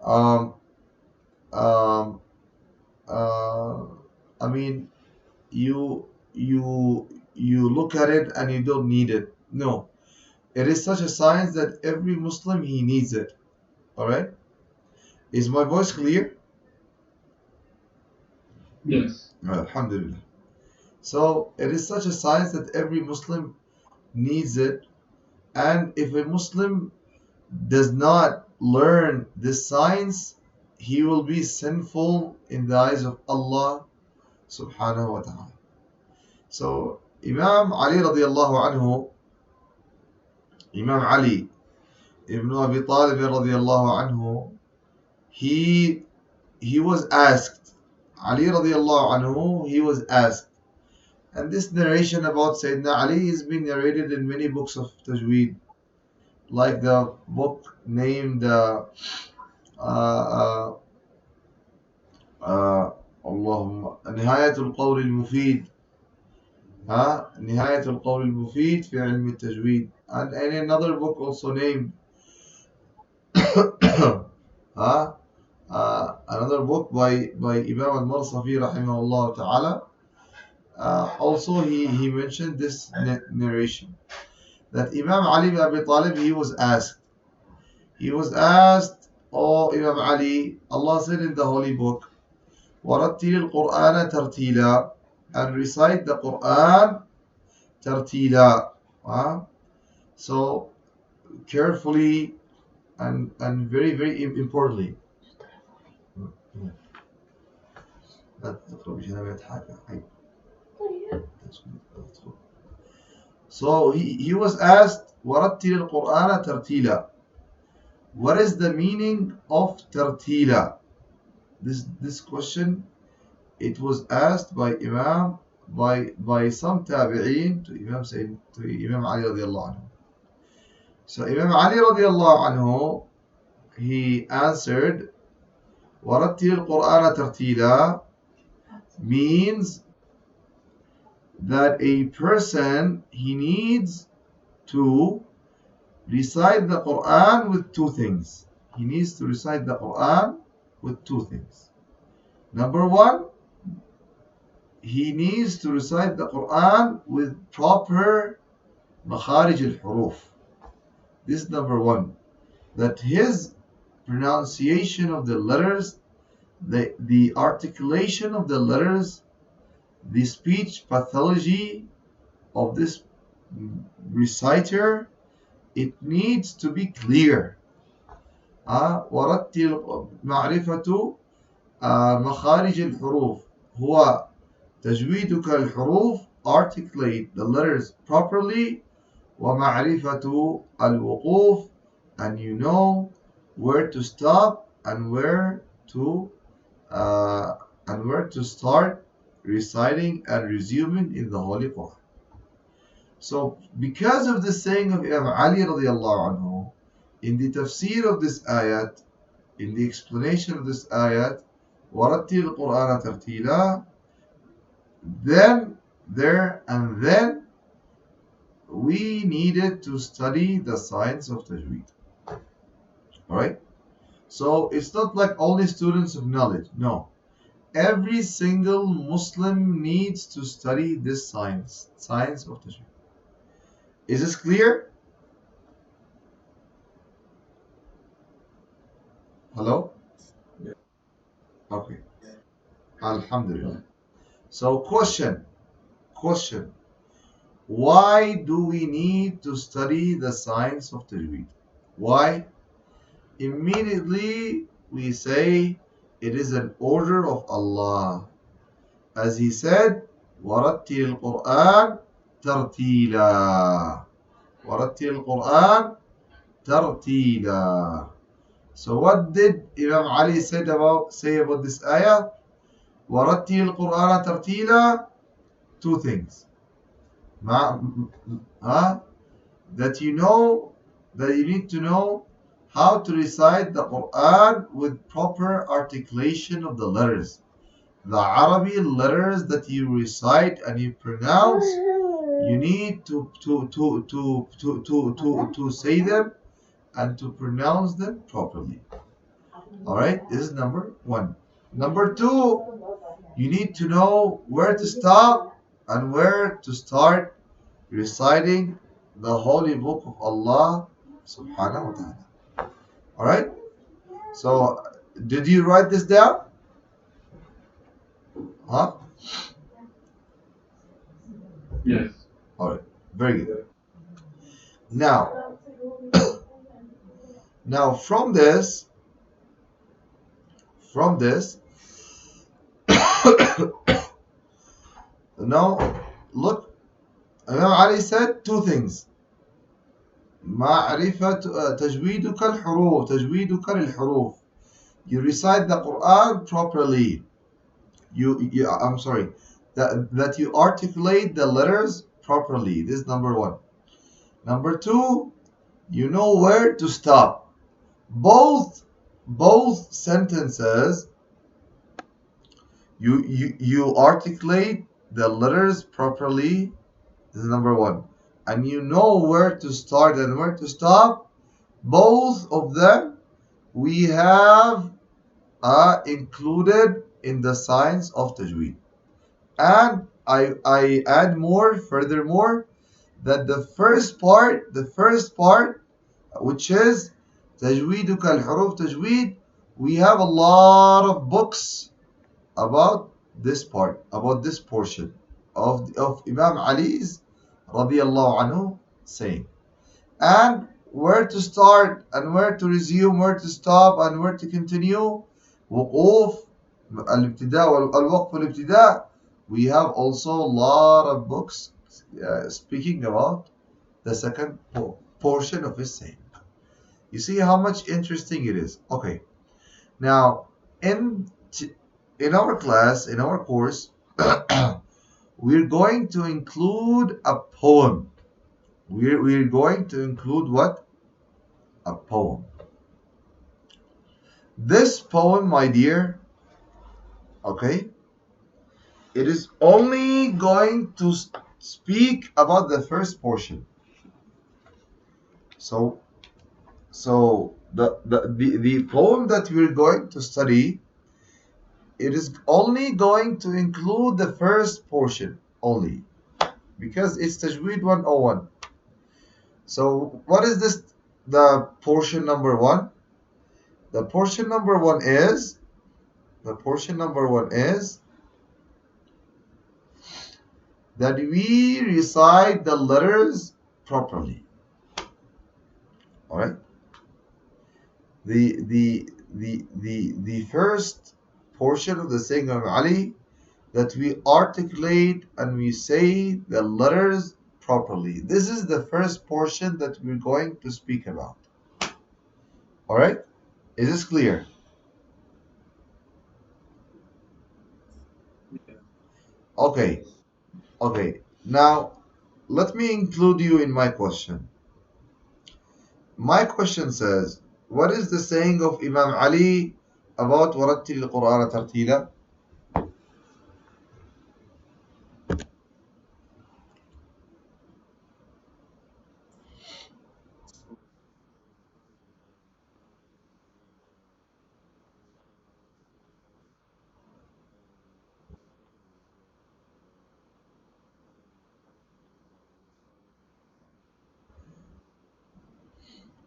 Um, um, uh, I mean, you look at it and you don't need it. No, it is such a science that every Muslim he needs it. All right, is my voice clear? Yes. Alhamdulillah. So it is such a science that every Muslim needs it, and if a Muslim does not learn this science, he will be sinful in the eyes of Allah subhanahu wa ta'ala. So Imam Ali radiallahu anhu, Imam Ali ibn Abi Talib radiallahu anhu, he he was asked, Ali radiallahu anhu, he was asked, and this narration about Sayyidina Ali has been narrated in many books of Tajweed, like the book named uh, اللهم نهاية القول المفيد نهاية القول المفيد في علم التجويد, and another book also named another book by Imam al-Marsafi rahimahullah ta'ala. Also he mentioned this narration that Imam Ali ibn Abi Talib, he was asked, oh Imam Ali, Allah said in the holy book, وَرَتِّلِ الْقُرْآنَ تَرْتِيلًا, and recite the Quran tartila. So carefully and very very importantly. So he was asked, وَرَتِّلِ الْقُرْآنَ تَرْتِيلًا. What is the meaning of tartila? This question, it was asked by some tabi'een to Imam Ali radiallahu anhu. So Imam Ali radiallahu anhu, he answered, وَرَتِّلِ الْقُرْآنَ تَرْتِيلًا means that a person, he needs to recite the Quran with two things. He needs to recite the Quran with two things. Number one, he needs to recite the Quran with proper makharij al-huroof. This is number one. That his pronunciation of the letters, the articulation of the letters, the speech pathology of this reciter, it needs to be clear. ورتل معرفة مخارج الحروف هو تجويدك الحروف, articulate the letters properly, ومعرفة الوقوف, and you know where to stop and where to start reciting and resuming in the Holy Quran. So because of the saying of Imam Ali radiallahu anhu, in the tafsir of this ayat, in the explanation of this ayat, وَرَتِّلِ الْقُرْآنَ تَرْتِيلًا, then we needed to study the science of tajweed. Alright? So it's not like only students of knowledge. No. Every single Muslim needs to study this science of tajweed. Is this clear? Hello? Okay. Alhamdulillah. So question. Why do we need to study the science of tajweed? Why? Immediately we say it is an order of Allah. As he said, وَرَتِّلِ الْقُرْآنَ تَرْتِيلًا. وَرَتِّلِ الْقُرْآنَ تَرْتِيلًا. So what did Imam Ali say about this ayah? وَرَتِّلِ الْقُرْآنَ تَرْتِيلًا. Two things. That you need to know how to recite the Quran with proper articulation of the letters. The Arabic letters that you recite and you pronounce, you need to say them and to pronounce them properly. Alright, this is number one. Number two, you need to know where to stop and where to start reciting the holy book of Allah subhanahu wa ta'ala. Alright? So, did you write this down? Huh? Yes. Alright, very good. Now, from this, now look, Imam Ali said two things. معرفة تجويدك الحروف تجويدك للحروف. You recite the Quran properly. I'm sorry, that you articulate the letters properly. This is number one. Number two, you know where to stop. Both sentences, you articulate the letters properly. This is number one. And you know where to start and where to stop. Both of them we have included in the science of tajweed. And I add more, furthermore, that the first part, which is tajweeduk al-huruf tajweed, we have a lot of books about this part, about this portion of Imam Ali's radiallahu anhu saying. And where to start and where to resume, where to stop and where to continue. Wukuf, al-ibtida al-waqf al-ibtida. We have also a lot of books speaking about the second portion of his saying. You see how much interesting it is. Okay. Now, in our class, in our course, we're going to include a poem. We're going to include what? A poem. This poem, my dear, okay, it is only going to speak about the first portion. So the poem that we're going to study, it is only going to include the first portion only, because it's Tajweed 101. So what is this? The portion number one. The portion number one is that we recite the letters properly. All right. The first portion of the saying of Ali, that we articulate and we say the letters properly. This is the first portion that we're going to speak about. All right? Is this clear? Okay. Okay. Now, let me include you in my question. My question says, what is the saying of Imam Ali about وَرَتِّلِ الْقُرْآنَ تَرْتِيلًا?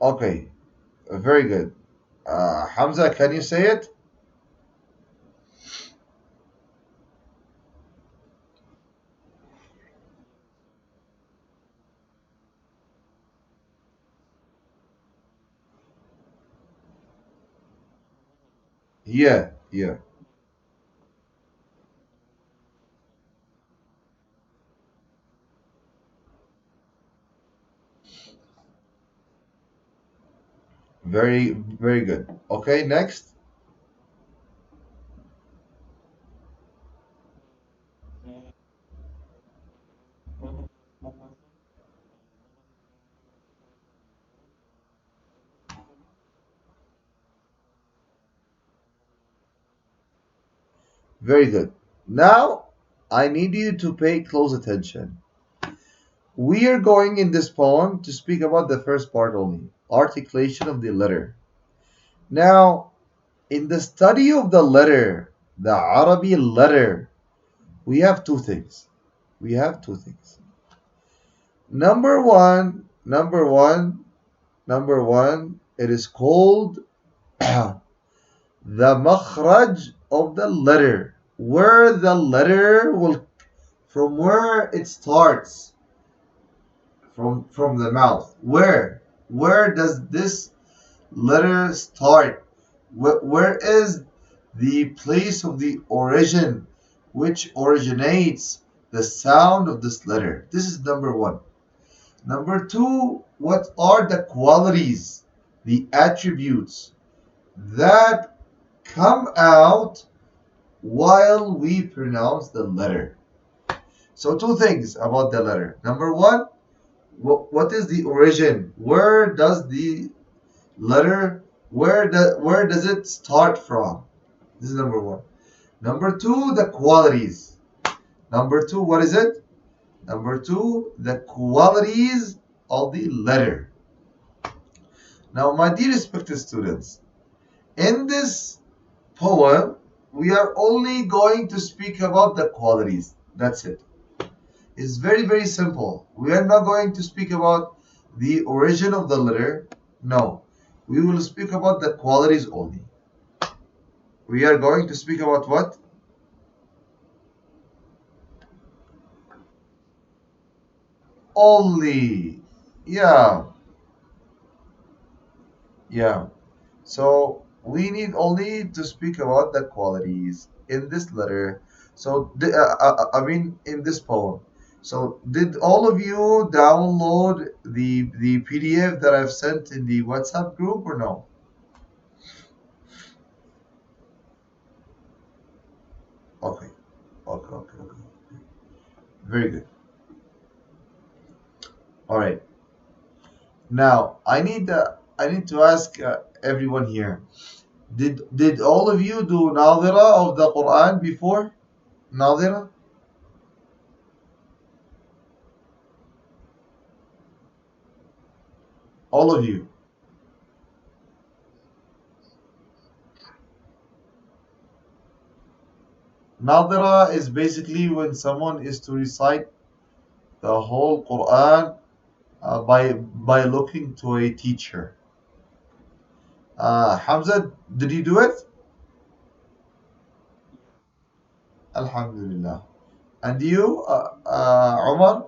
Okay, very good. Hamza, can you say it? Yeah, yeah. Very, very good. Okay, next. Very good. Now, I need you to pay close attention. We are going in this poem to speak about the first part only, articulation of the letter. Now, In the study of the letter, the Arabic letter, we have two things. We have two things. Number one, it is called the makhraj of the letter, where the letter will, from where it starts, from the mouth. Where does this letter start? Where is the place of the origin which originates the sound of this letter? This is number one. Number two, what are the qualities, the attributes that come out while we pronounce the letter? So, two things about the letter. Number one, what is the origin? Where does the letter, where does it start from? This is number one. Number two, the qualities. Number two, what is it? Number two, the qualities of the letter. Now, my dear respected students, in this poem, we are only going to speak about the qualities. That's it. It's very, very simple. We are not going to speak about the origin of the letter. No. We will speak about the qualities only. We are going to speak about what? Only. Yeah. Yeah. So we need only to speak about the qualities in this letter. So, I mean, in this poem. So, did all of you download the PDF that I've sent in the WhatsApp group or no? Okay. Okay. Okay. Okay. Very good. All right. Now, I need to ask everyone here. Did all of you do nadira of the Quran before? Nadira? All of you. Nadira is basically when someone is to recite the whole Quran by looking to a teacher. Hamza, did you do it? Alhamdulillah. And you, Umar?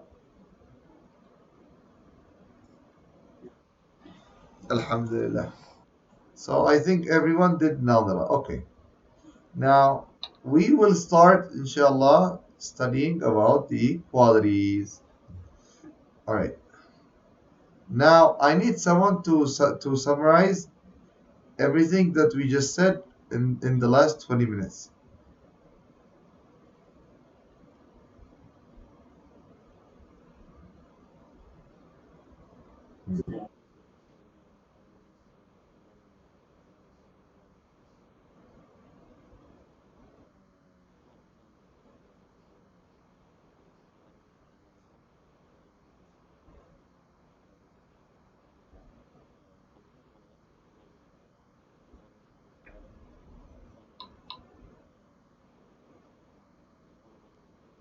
Alhamdulillah. So I think everyone did Nadira. Okay. Now we will start, inshallah, studying about the qualities. All right. Now I need someone to summarize everything that we just said in the last 20 minutes.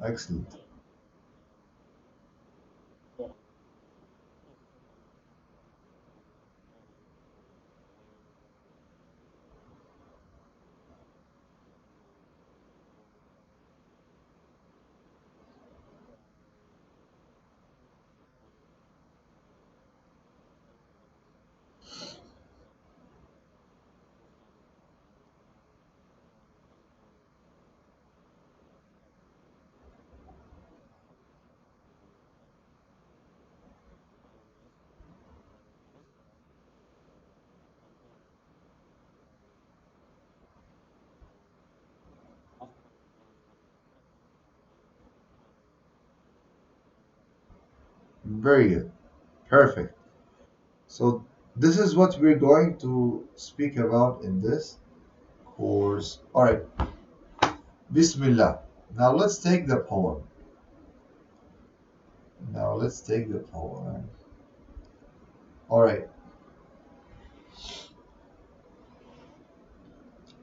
Excellent. Very good. Perfect. So this is what we're going to speak about in this course. All right. Bismillah. Now let's take the poem. Now let's take the poem. All right.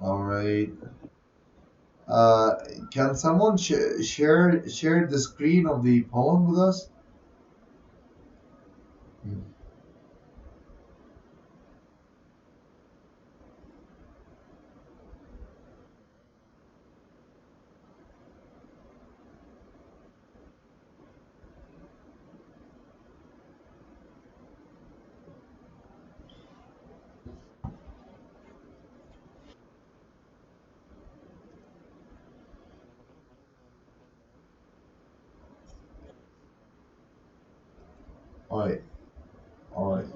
All right. Uh, can someone share the screen of the poem with us? Hmm. All right. All right.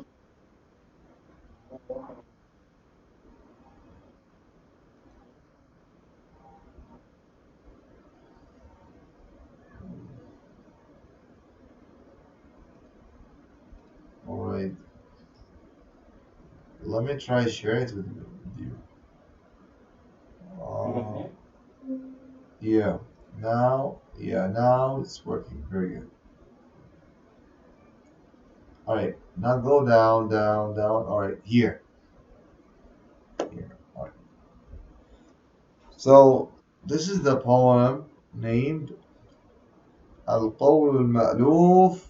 All right. Let me try share it with you. Uh, yeah. Now it's working. Very good. All right. Now go down, down, down. All right. Here. All right. So this is the poem named القول المألوف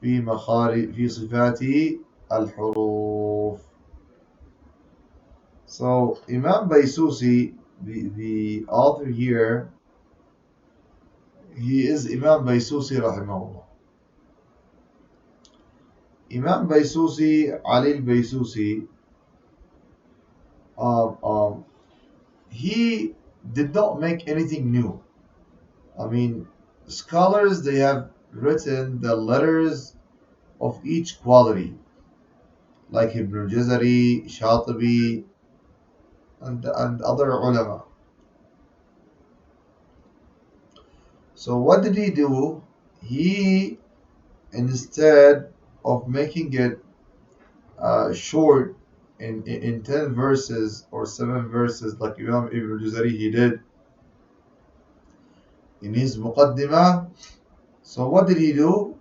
في صفات الحروف. So Imam Baisusi, the author here, he is Imam Baisusi rahimahullah. Imam Baisusi, Ali Baisusi, um, um, he did not make anything new. I mean, scholars, they have written the letters of each quality, like Ibn al-Jazari, Shatibi, and other ulama. So what did he do? He, instead of making it short in 10 verses or 7 verses like Imam Ibn al-Jazari he did in his Muqaddimah, so what did he do?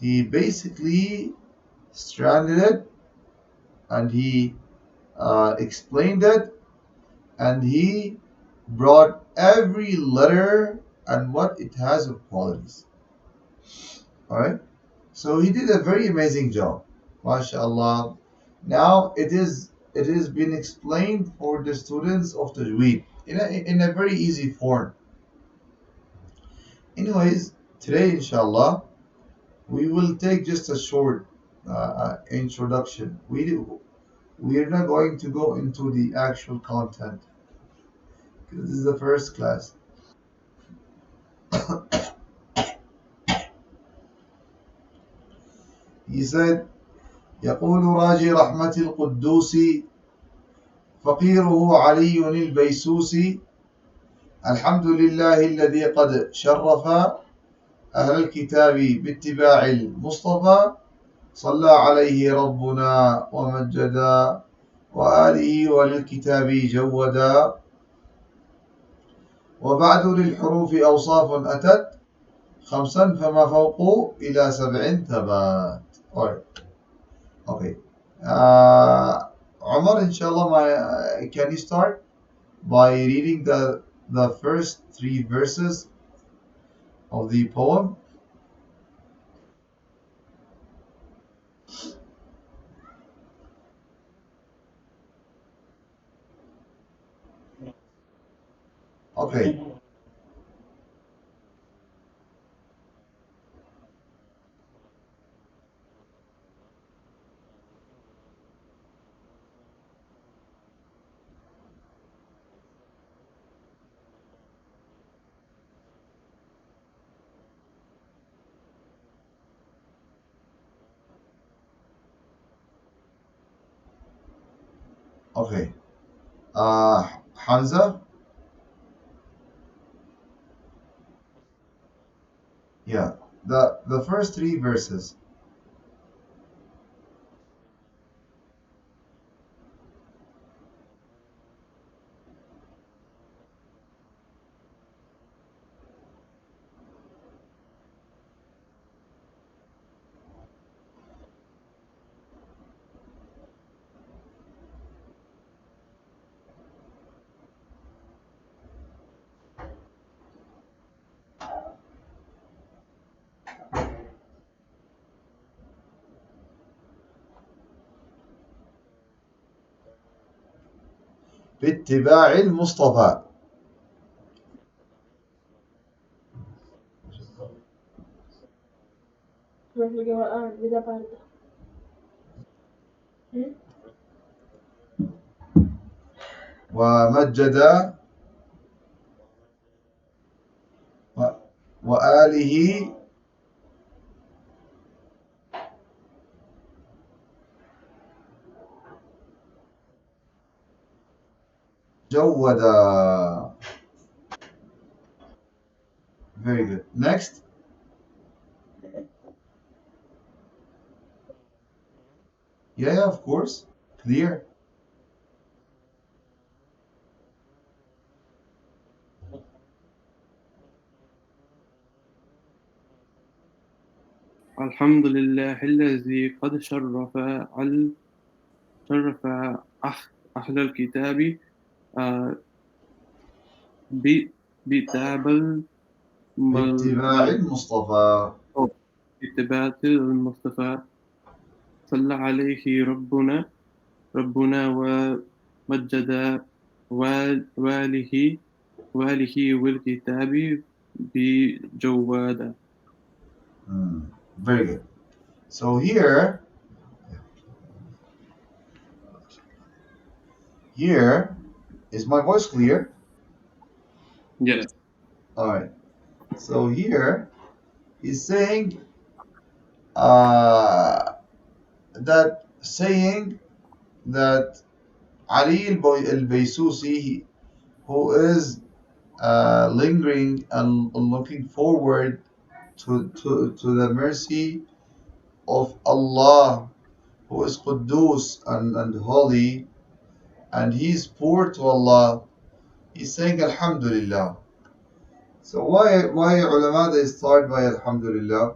He basically stranded it, and he explained it, and he brought every letter and what it has of qualities. Alright? So he did a very amazing job. MashaAllah. Now it is been explained for the students of Tajweed in a very easy form. Anyways, today inshallah we will take just a short introduction. We are not going to go into the actual content because this is the first class. He said يقول راجي رحمة القدوس فقيره علي البيسوسي الحمد لله الذي قد شرف أهل الكتاب باتباع المصطفى صلى عليه ربنا ومجدا وآله وللكتاب جودا وبعد للحروف أوصاف أتت خمسا فما فوق إلى سبع ثبات. Alright. Okay. Omar, inshallah, can you start by reading the first 3 verses of the poem? Okay. Okay. Hamza? Yeah. The first 3 verses. باتباع المصطفى. ومجد وآله جودا. Very good. Next. Yeah, of course. Clear. الحمد لله الذي قد شرف أهل الكتاب باتباع باتباع المصطفى. المصطفى صلى عليه ربنا ومجد واله والكتاب بجواد. Very good. So here is my voice clear? Yes. All right. So here he's saying that Ali al-Baysusi, who is lingering and looking forward to the mercy of Allah, who is Quddus and holy, and he's poor to Allah. He's saying Alhamdulillah. So why ulama they start by Alhamdulillah?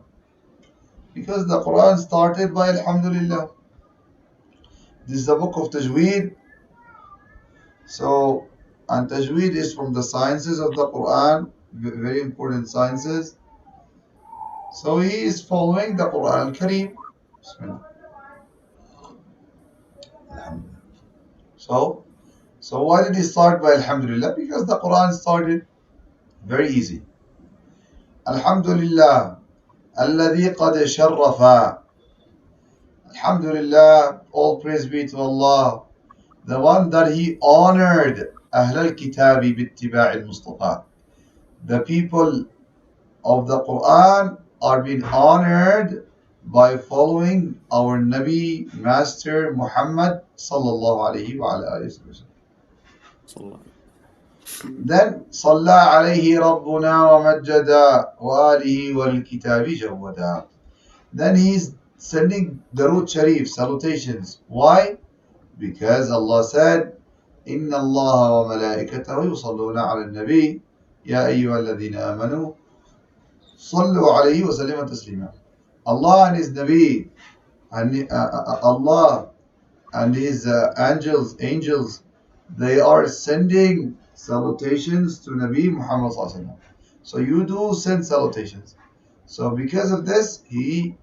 Because the Quran started by Alhamdulillah. This is the book of Tajweed. So, and Tajweed is from the sciences of the Quran, very important sciences. So he is following the Quran al-Kareem. So why did he start by Alhamdulillah? Because the Quran started very easy. Alhamdulillah, alladhi qad sharrafa. Alhamdulillah, all praise be to Allah, the one that he honored Ahl al-Kitabi bittiba' al-Mustafa. The people of the Quran are being honored by following our Nabi Master Muhammad sallallahu alayhi wa alayhi wa Then صلى عليه ربنا ومجدا وآله والكتاب جودا. Then he's sending Darud Sharif salutations. Why? Because Allah said إن الله وملائكته يصلون على النبي يا أيها الذين آمنوا صلوا عليه وسلموا تسليما. Allah and His Nabi and Allah and His angels, they are sending salutations to Nabi Muhammad sallallahu alaihi wasallam. So you do send salutations. So because of this, he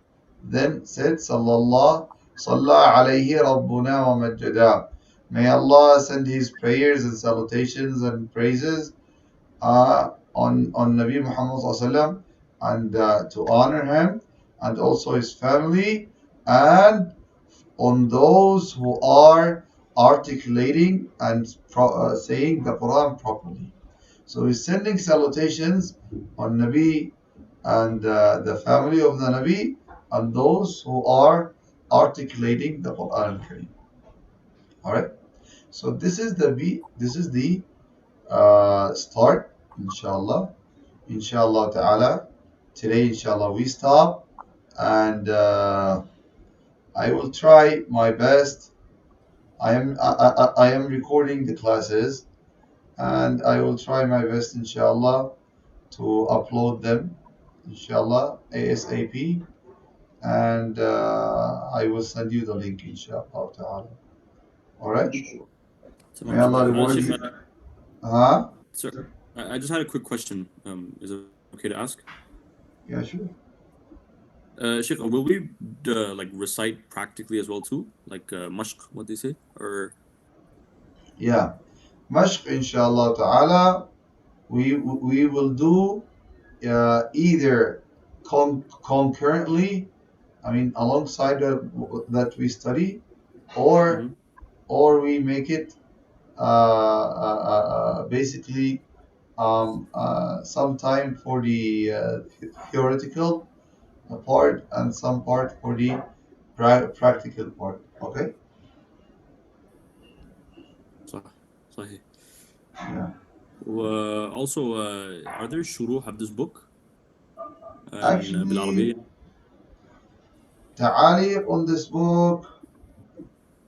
then said Sallallahu Salla alayhi Rabbuna wa majjada. May Allah send His prayers and salutations and praises on Nabi Muhammad sallallahu alaihi wasallam, and to honor him and also his family, and on those who are articulating and saying the Quran properly. So he's sending salutations on Nabi and the family of the Nabi and those who are articulating the Quran al-Kareem. All right. So this is the start. Inshallah ta'ala. Today, inshallah, we stop, and I will try my best. I am recording the classes, and I will try my best, inshallah, to upload them, inshallah, ASAP, and I will send you the link, inshallah ta'ala. All right. May Allah reward you. Huh? Sir, I just had a quick question. Is it okay to ask? Yeah, sure. Sheikh, will we like recite practically as well too, like mashq, what they say, or? Yeah. Mashq, inshallah ta'ala, we will do either concurrently, I mean, alongside that we study, or Mm-hmm. we make it basically some time for the theoretical part and some part for the practical part. Okay? صح صحيح. Yeah. Also, are there شروح of this book Actually, بالعربية؟ ta'aliq on this book,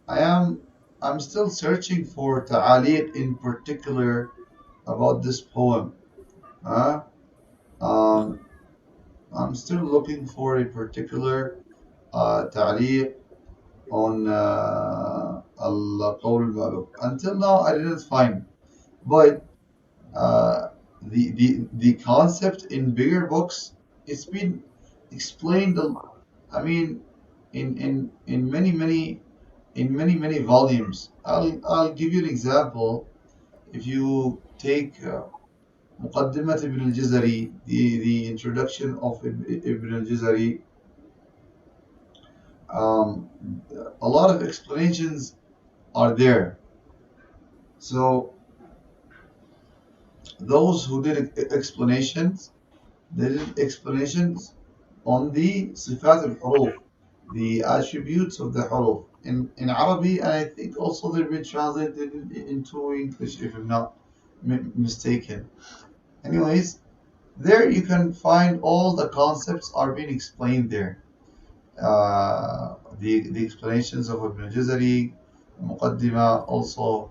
I am I'm still searching for ta'aliq in particular about this poem. Huh? Uh-huh. Um, I'm still looking for a particular ta'liq on Al-Qaul Maloof. Until now, I didn't find. But the concept in bigger books, it's been explained. I mean, in many volumes. I'll give you an example. If you take مقدمة ابن الجزري, the introduction of Ibn al-Jazari, um, a lot of explanations are there. So those who did explanations, they did explanations on the Sifat al-Huroof, the attributes of the Huroof in Arabic, and I think also they've been translated into English if I'm not mistaken. Anyways, there you can find all the concepts are being explained there. The explanations of Ibn al-Jazari, Muqaddimah, also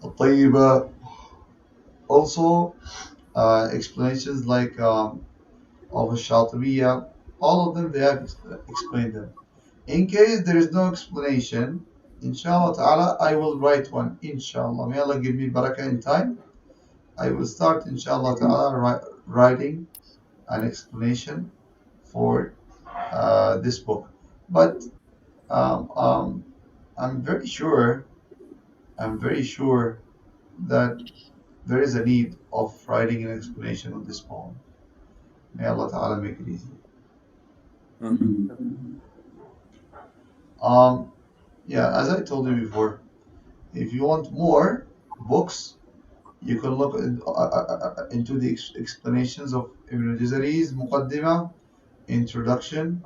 الطيبة, also explanations like of Shatibiya, all of them they have explained them. In case there is no explanation, inshallah ta'ala, I will write one, inshallah. May Allah give me barakah in time. I will start, inshallah ta'ala, writing an explanation for this book. But um, um, I'm very sure, that there is a need of writing an explanation of this poem. May Allah ta'ala make it easy. Um, yeah, as I told you before, if you want more books, you can look into the explanations of Ibn al-Jazari's Muqaddimah, Introduction,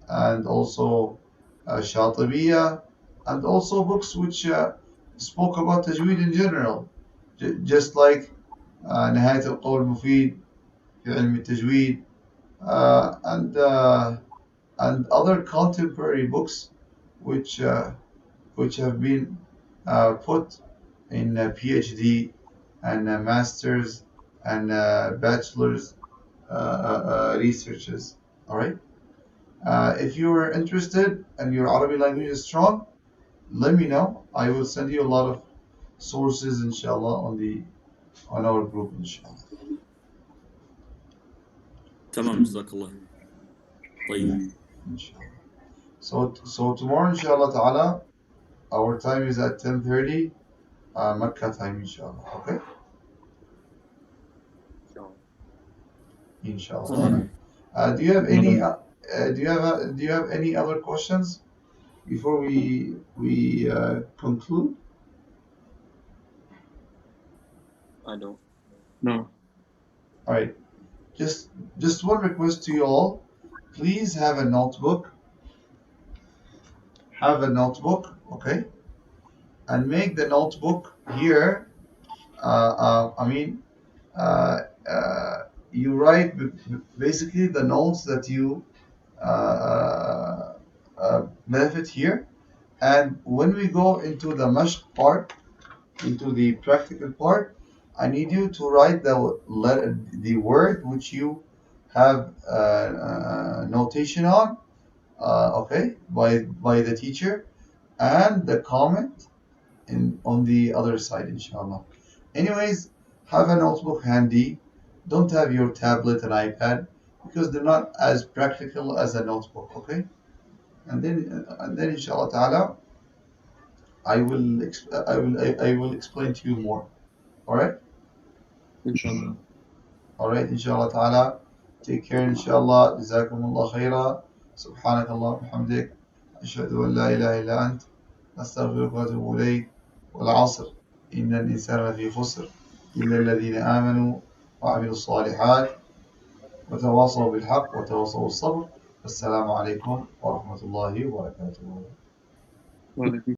and also Shatibiya, and also books which spoke about Tajweed in general, just like نهاية القول المفيد في علم التجويد, and other contemporary books which have been put in PhD and masters and bachelor's researches. All right. If you are interested and your Arabic language is strong, let me know. I will send you a lot of sources, inshallah, on our group, inshallah. تمام جزاك الله. طيب. Inshallah. So tomorrow, inshallah ta'ala, our time is at 10:30 Makkah time, inshallah. Okay? Inshallah. صحيح. Do you have any do you have any other questions before we conclude? No. All right. Just one request to you all. Please have a notebook. Have a notebook, okay? And make the notebook here. I mean, uh, you write basically the notes that you benefit here. And when we go into the mashq part, into the practical part, I need you to write the word which you have notation on, okay, by the teacher, and the comment on the other side, inshallah. Anyways, have a notebook handy. Don't have your tablet and iPad because they're not as practical as a notebook, okay? And then inshallah ta'ala, I will explain to you more. All right. Inshallah. All right. Inshallah ta'ala. Take care. Inshallah. Jazakumullah khaira. سبحانك اللهم وبحمدك أشهد أن لا إله إلا أنت نستغفرك ونتوب إليك والعصر إن الإنسان لفي خسر إلا الذين آمنوا وعملوا الصالحات وتواصوا بالحق وتواصوا بالصبر. والسلام عليكم ورحمة الله وبركاته. Wa alaikum